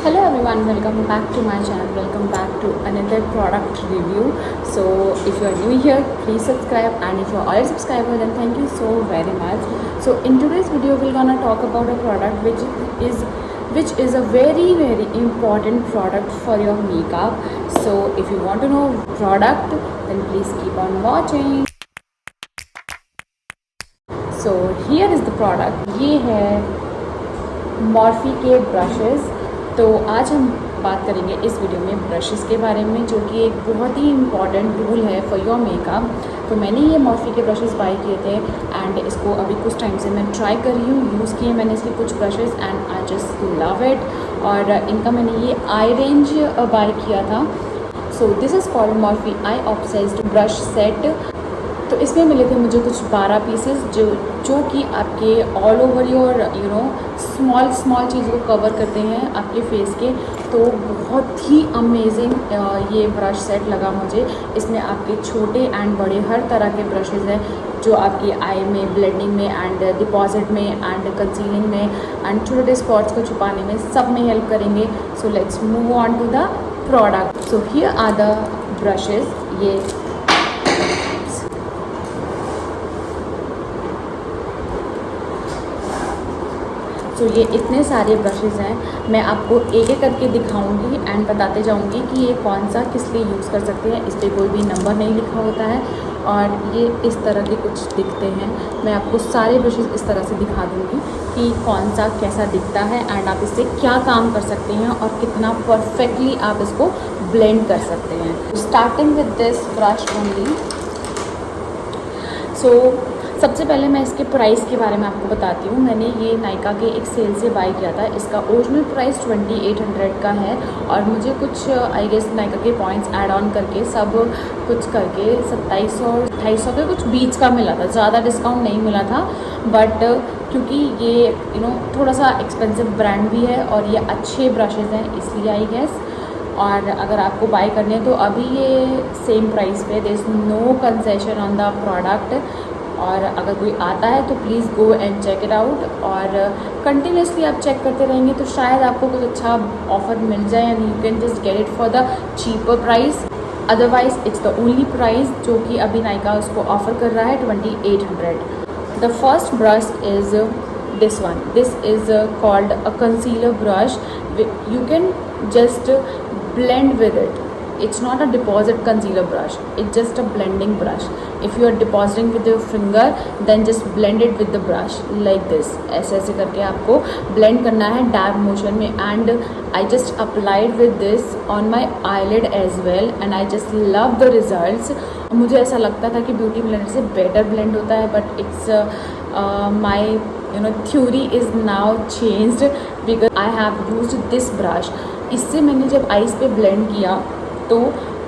Hello everyone, welcome back to my channel, welcome back to another product review. So if you are new here, please subscribe, and if you are already subscriber, then thank you so very much. So in today's video we're gonna talk about a product which is a very important product for your makeup. So if you want to know product, then please keep on watching. So here is the product. ये है Morphy के brushes. तो आज हम बात करेंगे इस video में ब्रशेस के बारे में, जो कि एक बहुत ही इम्पॉर्टेंट टूल है फॉर योर मेकअप। तो मैंने ये मॉर्फी के ब्रशेस बाय किए थे एंड इसको अभी कुछ टाइम से मैं ट्राई कर रही हूँ। यूज़ किए मैंने इसके कुछ brushes and I just love it. और इनका मैंने ये आई रेंज बाय किया था। So this is called Morphy I obsessed brush set. तो इसमें मिले थे मुझे कुछ 12 पीसेस जो कि आपके ऑल ओवर योर स्मॉल चीज़ को कवर करते हैं आपके फेस के। तो बहुत ही अमेजिंग ये ब्रश सेट लगा मुझे। इसमें आपके छोटे एंड बड़े हर तरह के ब्रशेज़ हैं जो आपकी आई में ब्लेंडिंग में एंड डिपॉजिट में एंड कंसीलिंग में एंड छोटे छोटे स्पॉट्स को छुपाने में सब में हेल्प करेंगे। So let's move on to the product. So here are the brushes. ये ये इतने सारे ब्रशेज़ हैं। मैं आपको एक एक करके दिखाऊंगी एंड बताते जाऊंगी कि ये कौन सा किस लिए यूज़ कर सकते हैं। इस पर कोई भी नंबर नहीं लिखा होता है और ये इस तरह के कुछ दिखते हैं। मैं आपको सारे ब्रशेज़ इस तरह से दिखा दूंगी कि कौन सा कैसा दिखता है एंड आप इससे क्या काम कर सकते हैं और कितना परफेक्टली आप इसको ब्लेंड कर सकते हैं। Starting with this brush only. सबसे पहले मैं इसके प्राइस के बारे में आपको बताती हूँ। मैंने ये नायका के एक सेल से बाय किया था। इसका ओरिजिनल प्राइस 2800 का है और मुझे कुछ आई गेस नायका के पॉइंट्स ऐड ऑन करके सब कुछ करके 2700-2800 के कुछ बीच का मिला था। ज़्यादा डिस्काउंट नहीं मिला था बट क्योंकि ये थोड़ा सा एक्सपेंसिव ब्रांड भी है और ये अच्छे ब्रशेज़ हैं इसलिए आई गेस। और अगर आपको बाय करने हैं तो अभी ये सेम प्राइस पे, there is no concession on the product. और अगर कोई आता है तो please go and check it out. और कंटिन्यूसली आप चेक करते रहेंगे तो शायद आपको कुछ अच्छा ऑफ़र मिल जाए and you can just get it for the cheaper price. Otherwise it's the only price जो कि अभी नायका उसको ऑफ़र कर रहा है 2800। The first brush is this one. This is called a concealer brush. You can just blend with it. It's not a deposit concealer brush, it's just a blending brush. If you are depositing with your finger, then just blend it with the brush like this. ऐसे ऐसे करके आपको blend करना है dark motion में। and I just applied with this on my eyelid as well and I just love the results. मुझे ऐसा लगता था कि ब्यूटी ब्लेंडर से बेटर ब्लेंड होता है but it's my theory is now changed because I have used this brush. इससे मैंने जब आइज़ पे ब्लेंड किया तो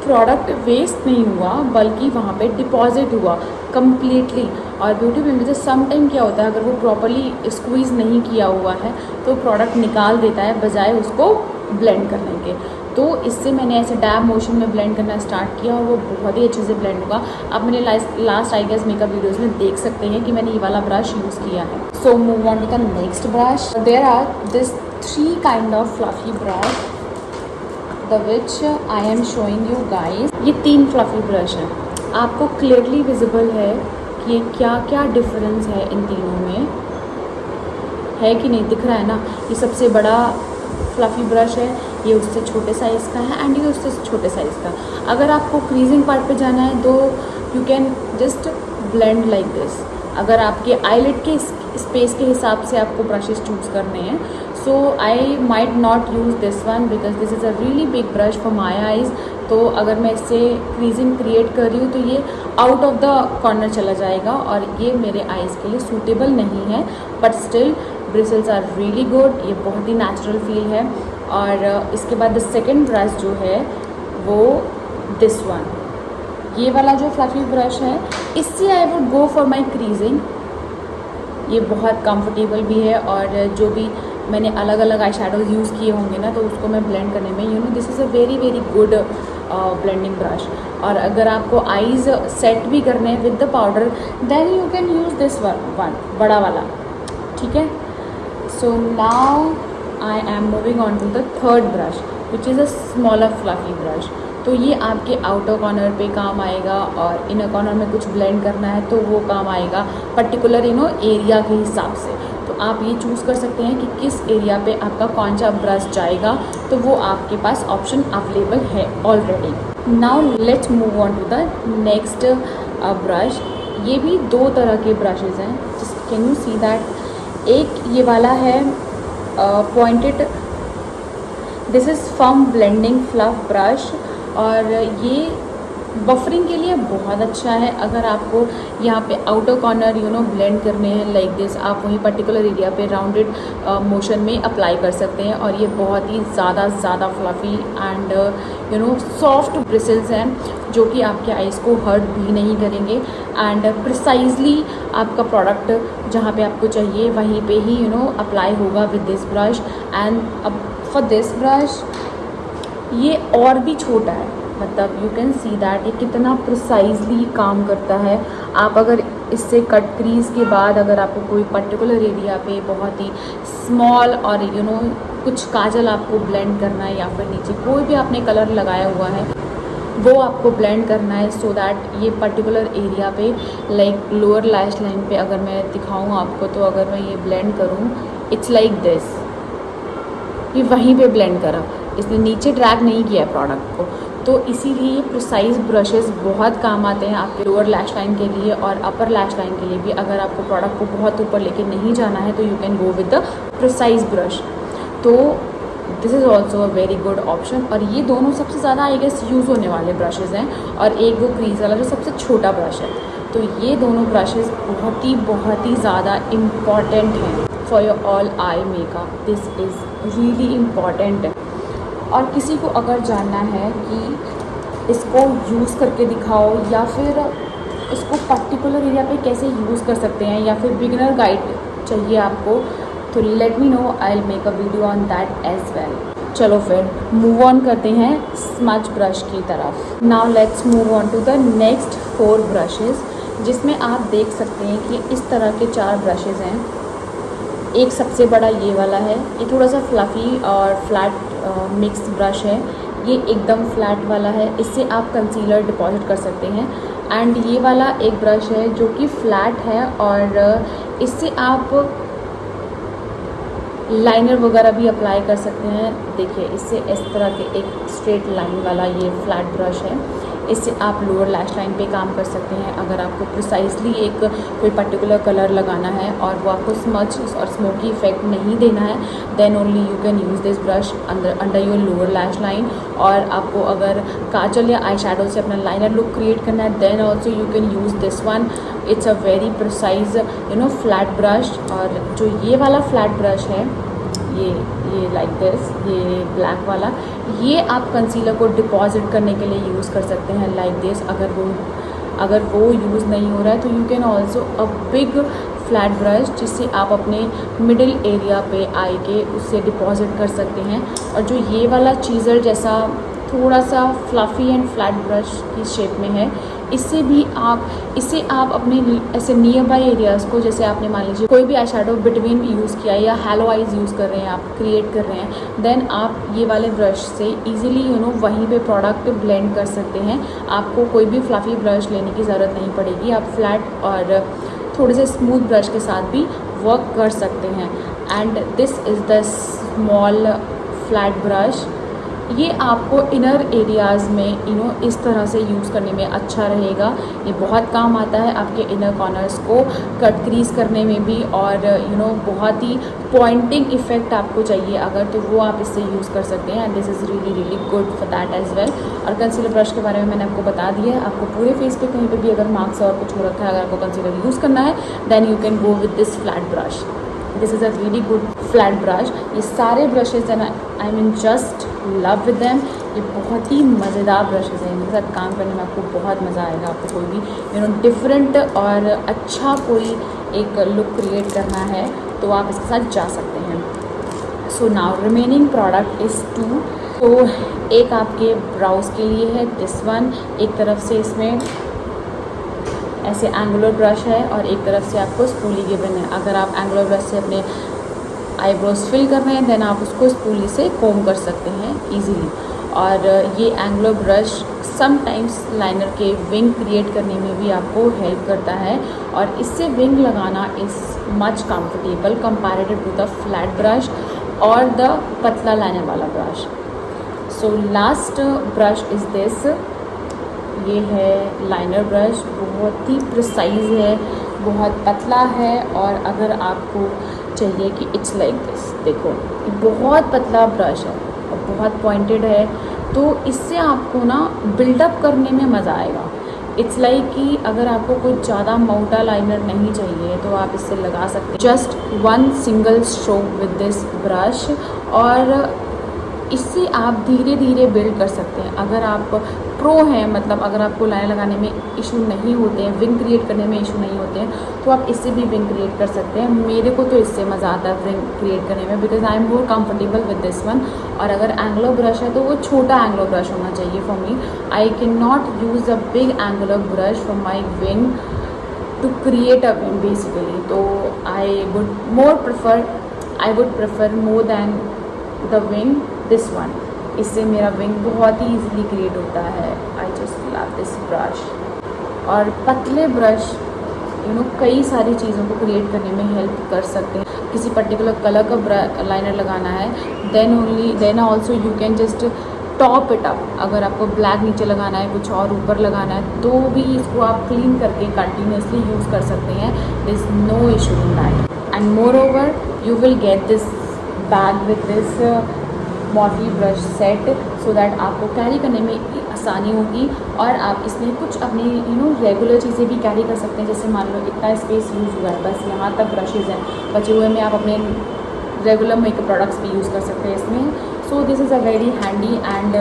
प्रोडक्ट वेस्ट नहीं हुआ बल्कि वहाँ पे डिपॉजिट हुआ कम्प्लीटली। और ब्यूटी ब्लेंडर से सम टाइम क्या होता है, अगर वो प्रॉपरली स्क्वीज़ नहीं किया हुआ है तो प्रोडक्ट निकाल देता है बजाय उसको ब्लेंड करने के। तो इससे मैंने ऐसे डैब मोशन में ब्लेंड करना स्टार्ट किया और वो बहुत ही अच्छे से ब्लेंड होगा। आप मैंने last I guess makeup videos में देख सकते हैं कि मैंने ये वाला ब्रश यूज़ किया है। So move on to the next brush. There are this 3 kind of fluffy brush the which I am showing you guys. ये 3 फ्लफी ब्रश हैं। आपको क्लियरली विजिबल है कि ये क्या क्या डिफरेंस है इन तीनों में, है कि नहीं? दिख रहा है ना? ये सबसे बड़ा फ्लफ़ी ब्रश है, ये उससे छोटे साइज़ का है एंड ये उससे छोटे साइज़ का। अगर आपको क्रीजिंग पार्ट पे जाना है तो you can just blend like this. अगर आपके आईलिड के स्पेस के हिसाब से आपको ब्रशेस चूज़ करने हैं so I might not use this one because this is a really big brush for my eyes. तो अगर मैं इससे क्रीजिंग क्रिएट कर रही हूँ तो ये आउट ऑफ द कॉर्नर चला जाएगा और ये मेरे आइज़ के लिए सूटेबल नहीं है but still bristles are really good. ये बहुत ही नेचुरल फील है। और इसके बाद द सेकेंड ब्रश जो है वो दिस वन, ये वाला जो फ्लफी ब्रश है इससे I would go for my creasing. ये बहुत कंफर्टेबल भी है और जो भी मैंने अलग अलग आई शेडोज़ यूज़ किए होंगे ना तो उसको मैं ब्लेंड करने में this is a very good blending brush. और अगर आपको आईज़ सेट भी करने हैं with the powder then you can use this one बड़ा वाला, ठीक है। So now I am moving on to the third brush which is a smaller fluffy brush. तो ये आपके आउटर कॉर्नर पे काम आएगा और इनर कॉर्नर में कुछ ब्लेंड करना है तो वो काम आएगा पर्टिकुलर एरिया के हिसाब से। तो आप ये चूज़ कर सकते हैं कि किस एरिया पे आपका कौन सा ब्रश जाएगा, तो वो आपके पास ऑप्शन अवेलेबल है already. Now let's move on to the next brush. ये भी दो तरह के ब्रशेज़ हैं, कैन यू सी दैट। एक ये वाला है pointed, this is firm blending fluff brush, और ये बफरिंग के लिए बहुत अच्छा है। अगर आपको यहाँ पे आउटर कॉर्नर ब्लेंड करने हैं लाइक दिस, आप वहीं पर्टिकुलर एरिया पे राउंडेड मोशन में अप्लाई कर सकते हैं। और ये बहुत ही ज़्यादा फ्लफ़ी एंड सॉफ्ट ब्रिसल्स हैं जो कि आपके आइज़ को हर्ट भी नहीं करेंगे एंड प्रिसाइजली आपका प्रोडक्ट जहाँ पे आपको चाहिए वहीं पे ही अप्लाई होगा विद दिस ब्रश। एंड अब फॉर दिस ब्रश ये और भी छोटा है, मतलब यू कैन सी दैट ये कितना प्रिसाइजली काम करता है। आप अगर इससे कट क्रीज के बाद अगर आपको कोई पर्टिकुलर एरिया पे बहुत ही स्मॉल और कुछ काजल आपको ब्लेंड करना है या फिर नीचे कोई भी आपने कलर लगाया हुआ है वो आपको ब्लेंड करना है, सो दैट ये पर्टिकुलर एरिया पे लाइक लोअर लैश लाइन पे अगर मैं दिखाऊँ आपको, तो अगर मैं ये ब्लेंड करूँ इट्स लाइक दिस, ये वहीं पे ब्लेंड करा, इसने नीचे ड्रैग नहीं किया है प्रोडक्ट को। तो इसीलिए ये प्रिसाइज ब्रशेस बहुत काम आते हैं आपके लोअर लैश लाइन के लिए और अपर लैश लाइन के लिए भी। अगर आपको प्रोडक्ट को बहुत ऊपर लेके नहीं जाना है तो you can go with the precise brush. तो this is also a very good option. और ये दोनों सबसे ज़्यादा आई गेस यूज़ होने वाले ब्रशेज़ हैं, और एक वो क्रीज वाला जो सबसे छोटा ब्रश है। तो ये दोनों ब्रशेज़ बहुत ही ज़्यादा इम्पॉर्टेंट हैं for your all eye makeup. This is really important. और किसी को अगर जानना है कि इसको यूज़ करके दिखाओ या फिर इसको पर्टिकुलर एरिया पे कैसे यूज़ कर सकते हैं या फिर बिगिनर गाइड चाहिए आपको, तो let me know, I will make a video on that as well. चलो फिर मूव ऑन करते हैं स्मच ब्रश की तरफ। Now let's move on to the next 4 brushes, जिसमें आप देख सकते हैं कि इस तरह के 4 ब्रशेज़ हैं। एक सबसे बड़ा ये वाला है, ये थोड़ा सा फ्लफ़ी और फ्लैट मिक्स ब्रश है। ये एकदम फ्लैट वाला है, इससे आप कंसीलर डिपॉजिट कर सकते हैं। एंड ये वाला एक ब्रश है जो कि फ्लैट है और इससे आप लाइनर वगैरह भी अप्लाई कर सकते हैं। देखिए इससे इस तरह के एक स्ट्रेट लाइन वाला ये फ्लैट ब्रश है, इससे आप लोअर लैश लाइन पे काम कर सकते हैं। अगर आपको प्रिसाइजली एक कोई पर्टिकुलर कलर लगाना है और वो आपको स्मच और स्मोकी इफेक्ट नहीं देना है, then only you can use this brush under your lower lash line. और आपको अगर काजल या आई शैडो से अपना लाइनर लुक क्रिएट करना है, then also you can use this one. It's a very precise flat brush. और जो ये वाला फ्लैट ब्रश है, ये लाइक दिस, ये ब्लैक वाला, ये आप कंसीलर को डिपॉजिट करने के लिए यूज़ कर सकते हैं लाइक दिस। अगर वो यूज़ नहीं हो रहा है तो you can also a big flat brush, जिससे आप अपने मिडिल एरिया पे आई के उससे डिपॉजिट कर सकते हैं। और जो ये वाला चीज़र जैसा थोड़ा सा फ्लफ़ी एंड फ्लैट ब्रश की शेप में है, इससे आप अपने ऐसे नियर बाई एरियाज़ को, जैसे आपने मान लीजिए कोई भी आई शैडो बिटवीन यूज़ किया या हैलो आइज़ यूज़ कर रहे हैं, आप क्रिएट कर रहे हैं, देन आप ये वाले ब्रश से ईजिली वहीं पे प्रोडक्ट ब्लेंड कर सकते हैं। आपको कोई भी फ्लफ़ी ब्रश लेने की ज़रूरत नहीं पड़ेगी, आप फ्लैट और थोड़े से स्मूथ ब्रश के साथ भी वर्क कर सकते हैं। And this is the small flat brush. ये आपको इनर एरियाज़ में इस तरह से यूज़ करने में अच्छा रहेगा। ये बहुत काम आता है आपके इनर कॉर्नर्स को कट क्रीज करने में भी, और बहुत ही पॉइंटिंग इफ़ेक्ट आपको चाहिए अगर, तो वो आप इससे यूज़ कर सकते हैं। And this is really good for that as well. और कंसीलर ब्रश के बारे में मैंने आपको बता दिया है। आपको पूरे फेस पे कहीं पे भी अगर मार्क्स और कुछ हो रखा है, अगर आपको कंसीलर यूज़ करना है, then you can go with this flat brush. This is a really good flat brush. ये सारे ब्रशेज़ हैं, I mean just love with them. ये बहुत ही मज़ेदार ब्रशेज़ हैं, इनके साथ काम करने में आपको बहुत मज़ा आएगा। आपको कोई भी डिफरेंट और अच्छा कोई एक लुक क्रिएट करना है तो आप इसके साथ जा सकते हैं। So now remaining product is 2। तो एक आपके ब्राउज़ के लिए है दिस वन, एक तरफ से इसमें ऐसे एंगुलर ब्रश है और एक तरफ से आपको स्पूली गिवन है। अगर आप एंगुलर ब्रश से अपने आईब्रोज फिल करना है देन आप उसको स्पूली से कोम कर सकते हैं ईजीली। और ये एंगुलर ब्रश समटाइम्स लाइनर के विंग क्रिएट करने में भी आपको हेल्प करता है और इससे विंग लगाना is much comfortable comparative to the flat brush और द पतला लाइनर वाला ब्रश। So last brush is this, ये है लाइनर ब्रश, बहुत ही प्रिसाइज है, बहुत पतला है और अगर आपको चाहिए कि इट्स लाइक दिस, देखो बहुत पतला ब्रश है और बहुत पॉइंटेड है, तो इससे आपको ना बिल्डअप करने में मज़ा आएगा। इट्स लाइक कि अगर आपको कुछ ज़्यादा मोटा लाइनर नहीं चाहिए तो आप इससे लगा सकते हैं just 1 single stroke with this brush और इससे आप धीरे धीरे बिल्ड कर सकते हैं। अगर आप प्रो हैं, मतलब अगर आपको लाइन लगाने में इशू नहीं होते हैं, विंग क्रिएट करने में इशू नहीं होते हैं, तो आप इससे भी विंग क्रिएट कर सकते हैं। मेरे को तो इससे मज़ा आता है विंग क्रिएट करने में because I am more comfortable with this one. और अगर एंगुलर ब्रश है तो वो छोटा एंगुलर ब्रश होना चाहिए for me. I can not use a big angular brush for my wing to create a wing basically. तो I would prefer more than the wing this one. इससे मेरा wing बहुत ही ईजिली क्रिएट होता है। I just love this brush. और पतले brush कई सारी चीज़ों को क्रिएट करने में हेल्प कर सकते हैं। किसी पर्टिकुलर कलर का लाइनर लगाना है then also you can just top it up. अगर आपको ब्लैक नीचे लगाना है, कुछ और ऊपर लगाना है, तो भी इसको आप क्लीन करके कंटिन्यूसली यूज़ कर सकते हैं। There is no issue in that. And moreover you will get this bag with this Morphe brush set so that आपको कैरी करने में आसानी होगी और आप इसमें कुछ अपनी रेगुलर चीज़ें भी कैरी कर सकते हैं। जैसे मान लो इतना स्पेस यूज़ हुआ है, बस यहाँ तक ब्रशेज़ हैं, बचे हुए में आप अपने रेगुलर मेकअप प्रोडक्ट्स भी यूज़ कर सकते हैं इसमें। So this is a very handy and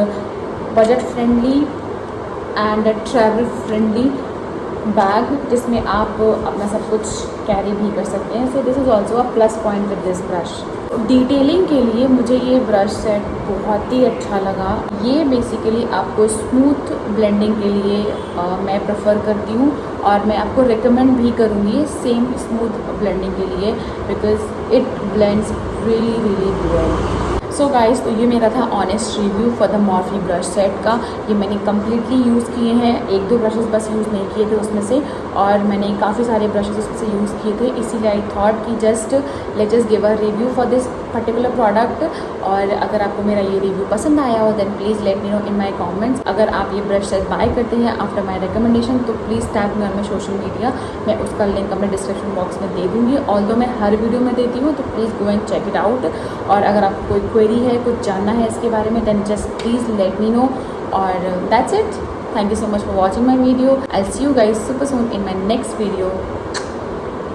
budget friendly and travel friendly bag जिसमें आप अपना सब कुछ कैरी भी कर सकते हैं। So this is also a plus point with this brush. Detailing के लिए मुझे ये ब्रश सेट बहुत ही अच्छा लगा। ये बेसिकली आपको स्मूथ ब्लेंडिंग के लिए मैं प्रेफर करती हूँ और मैं आपको रिकमेंड भी करूँगी सेम स्मूथ ब्लेंडिंग के लिए because it blends really well. So guys, तो ये मेरा था honest review for the Morphy brush set का। ये मैंने कम्प्लीटली यूज़ किए हैं, 1-2 ब्रशेस बस यूज़ नहीं किए थे उसमें से, और मैंने काफ़ी सारे ब्रशेस उसमें से यूज़ किए थे। इसीलिए आई थॉट कि let's just give a review for this particular product. और अगर आपको मेरा ये रिव्यू पसंद आया हो then please let me know in my comments. अगर आप ये ब्रश सेट बाय करते हैं आफ्टर माई रिकमेंडेशन तो please tag me on my social media. मैं उसका लिंक अपने डिस्क्रिप्शन बॉक्स में दे दूँगी। ऑल्दो मैं हर वीडियो में देती हूँ, तो please go and check it out. और अगर आपको कोई क्वेरी है, कुछ जानना है इसके बारे में, then just please let me know. और that's it. Thank you so much for watching my video. I'll see you guys super soon in my next video.